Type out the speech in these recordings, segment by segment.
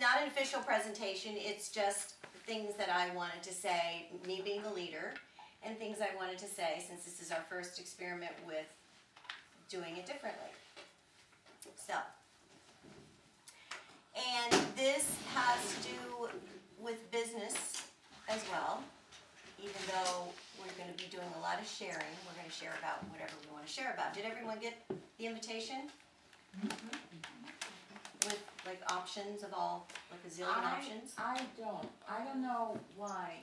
not an official presentation, it's just things that I wanted to say, me being the leader, and things I wanted to say since this is our first experiment with doing it differently. So, and this has to do with business as well, even though we're going to be doing a lot of sharing. We're going to share about whatever we want to share about. Did everyone get the invitation? With like options of all, like a zillion options? I don't know why.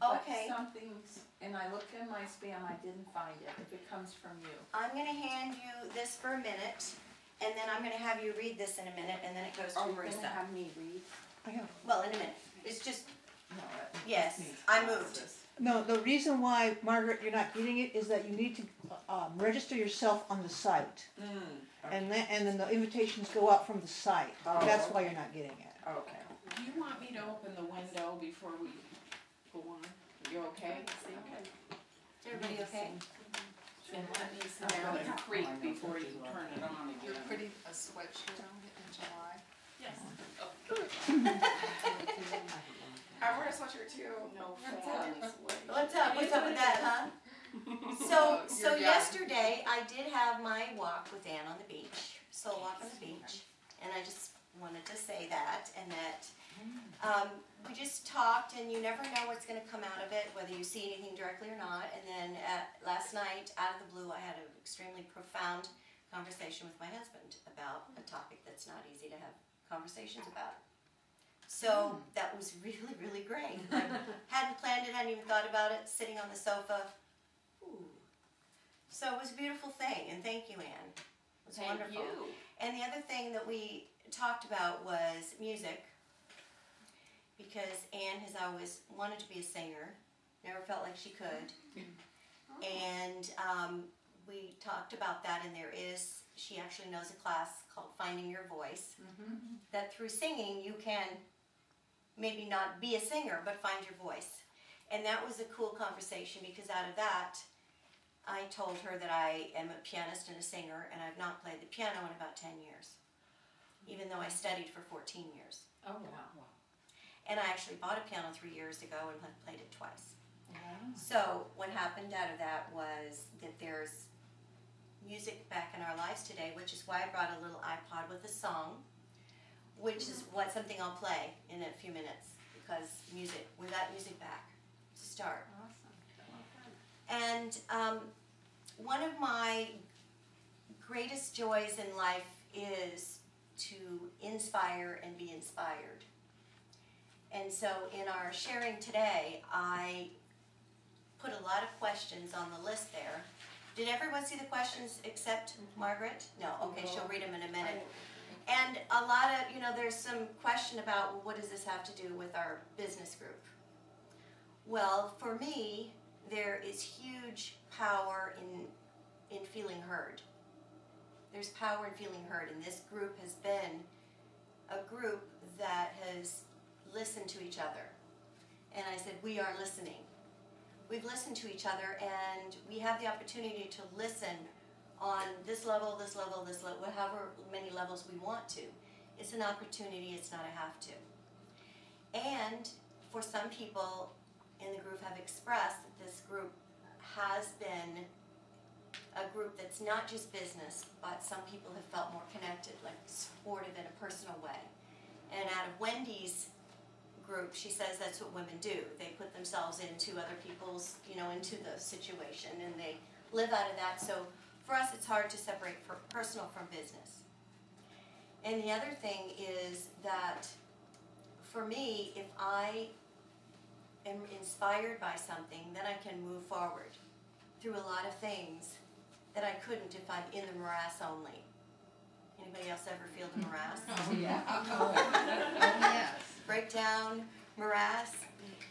Okay. But some things, and I looked in my spam, I didn't find it, if it comes from you. I'm going to hand you this for a minute, and then I'm going to have you read this in a minute, and then it goes to Are you Marissa. going to have me read? Well, in a minute. It's just, No, yes, me. I moved. No, the reason why, Margaret, you're not getting it is that you need to register yourself on the site. And then the invitations go out from the site. Oh, That's okay. why you're not getting it. Okay. Do you want me to open the window before we go on? You okay? Is everybody okay? And let me sit down and creak before you turn it on again. You're putting a sweatshirt on in July? Yes. I wear a sweatshirt too. No What's What's up? What's up with that, huh? So You're young. yesterday I did have my walk with Ann on the beach, soul walk on the beach, and I just wanted to say that, and that we just talked, and you never know what's going to come out of it, whether you see anything directly or not. And then last night, out of the blue, I had an extremely profound conversation with my husband about a topic that's not easy to have conversations about. So that was really, really great. I hadn't planned it, hadn't even thought about it, sitting on the sofa. Ooh. So it was a beautiful thing, and thank you, Ann. It was wonderful. You. And the other thing that we talked about was music, because Ann has always wanted to be a singer, never felt like she could. And we talked about that, and she actually knows a class called Finding Your Voice, that through singing you can maybe not be a singer, but find your voice. And that was a cool conversation, because out of that, I told her that I am a pianist and a singer, and I've not played the piano in about 10 years, even though I studied for 14 years. Oh, wow. And I actually bought a piano 3 years ago and played it twice. So what happened out of that was that there's music back in our lives today, which is why I brought a little iPod with a song, which is something I'll play in a few minutes, because we got music back to start. And one of my greatest joys in life is to inspire and be inspired. And so in our sharing today, I put a lot of questions on the list there. Did everyone see the questions except Margaret? No? Okay, she'll read them in a minute. And a lot of, there's some question about, well, what does this have to do with our business group? Well, for me, there is huge power in feeling heard. There's power in feeling heard, and this group has been a group that has listened to each other. And I said, we are listening. We've listened to each other, and we have the opportunity to listen on this level, however many levels we want to. It's an opportunity, it's not a have to. And for some people in the group have expressed that this group has been a group that's not just business, but some people have felt more connected, like supportive in a personal way. And out of Wendy's group, she says that's what women do. They put themselves into other people's, into the situation, and they live out of that. So for us, it's hard to separate personal from business. And the other thing is that for me, if I am inspired by something, then I can move forward through a lot of things that I couldn't if I'm in the morass only. Anybody else ever feel the morass? Yes. Breakdown, morass.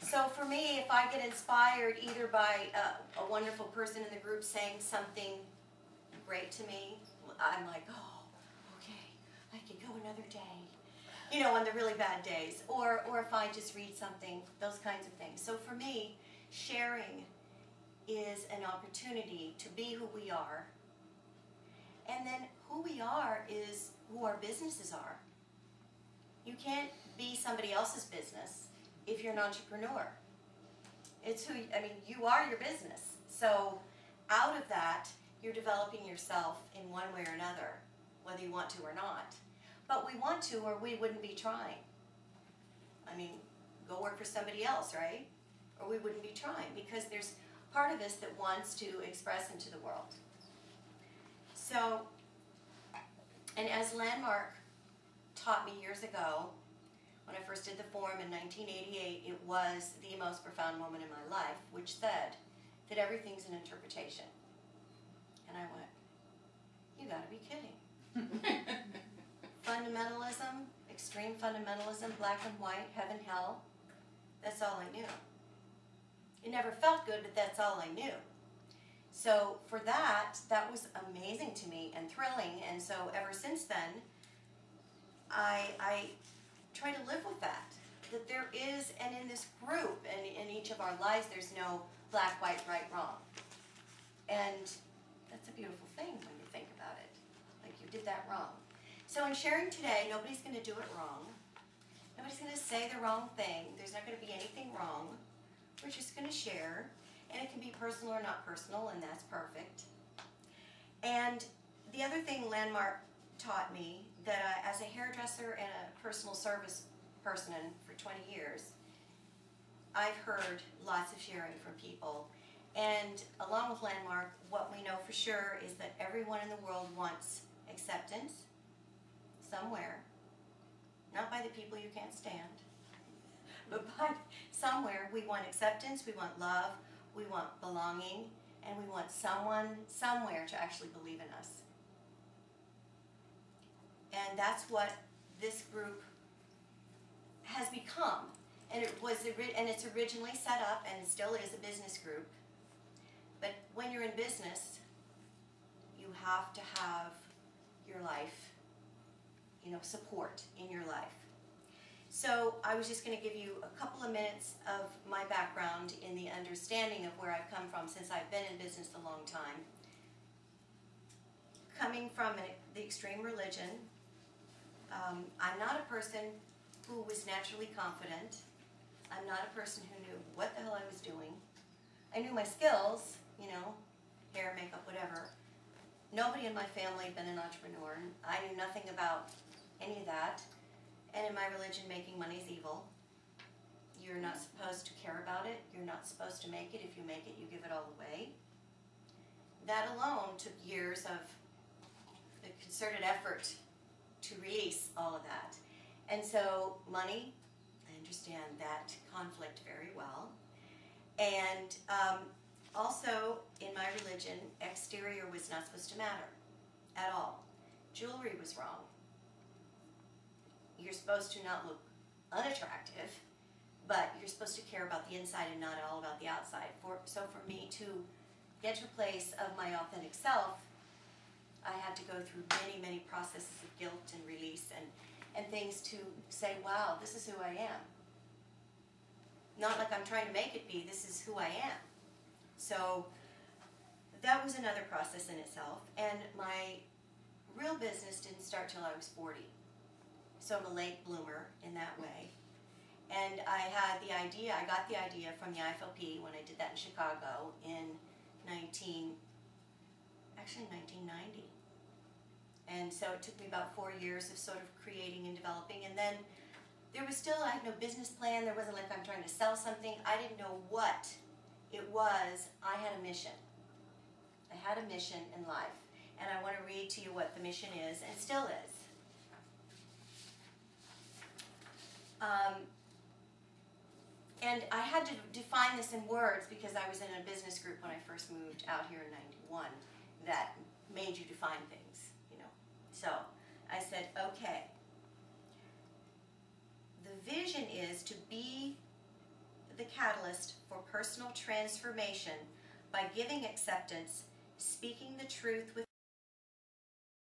So for me, if I get inspired either by a wonderful person in the group saying something great to me, I'm like, oh, okay, I can go another day. On the really bad days. Or if I just read something, those kinds of things. So for me, sharing is an opportunity to be who we are. And then who we are is who our businesses are. You can't be somebody else's business if you're an entrepreneur. It's who, you are your business. So out of that, you're developing yourself in one way or another, whether you want to or not. But we want to, or we wouldn't be trying. Go work for somebody else, right? Or we wouldn't be trying, because there's part of us that wants to express into the world. So, and as Landmark taught me years ago, when I first did the forum in 1988, it was the most profound moment in my life, which said that everything's an interpretation. And I went, you gotta be kidding. Fundamentalism, extreme fundamentalism, black and white, heaven, hell, that's all I knew. It never felt good, but that's all I knew. So for that was amazing to me and thrilling, and so ever since then, I try to live with that there is, and in this group, and in each of our lives, there's no black, white, right, wrong. And that's a beautiful thing when you think about it. Like, you did that wrong. So in sharing today, nobody's going to do it wrong. Nobody's going to say the wrong thing. There's not going to be anything wrong. We're just going to share. And it can be personal or not personal, and that's perfect. And the other thing Landmark taught me, that as a hairdresser and a personal service person for 20 years, I've heard lots of sharing from people. And along with Landmark, what we know for sure is that everyone in the world wants acceptance somewhere. Not by the people you can't stand, but by somewhere. We want acceptance, we want love, we want belonging, and we want someone somewhere to actually believe in us. And that's what this group has become. And it's originally set up, and it still is, a business group. But when you're in business, you have to have your life, support in your life. So I was just going to give you a couple of minutes of my background in the understanding of where I've come from, since I've been in business a long time. Coming from the extreme religion, I'm not a person who was naturally confident. I'm not a person who knew what the hell I was doing. I knew my skills, hair, makeup, whatever. Nobody in my family had been an entrepreneur. I knew nothing about any of that. And in my religion, making money is evil. You're not supposed to care about it. You're not supposed to make it. If you make it, you give it all away. That alone took years of a concerted effort to release all of that. And so money, I understand that conflict very well. And also, in my religion, exterior was not supposed to matter at all. Jewelry was wrong. You're supposed to not look unattractive, but you're supposed to care about the inside and not all about the outside. So for me to get to a place of my authentic self, I had to go through many, many processes of guilt and release and things to say, wow, this is who I am. Not like I'm trying to make it be, this is who I am. So that was another process in itself. And my real business didn't start till I was 40. So I'm a late bloomer in that way. And I got the idea from the IFLP when I did that in Chicago in 1990. And so it took me about 4 years of sort of creating and developing. And then I had no business plan. There wasn't like I'm trying to sell something. I didn't know what it was. I had a mission. I had a mission in life. And I want to read to you what the mission is, and still is. And I had to define this in words because I was in a business group when I first moved out here in '91 that made you define things, So I said, okay, the vision is to be the catalyst for personal transformation by giving acceptance, speaking the truth with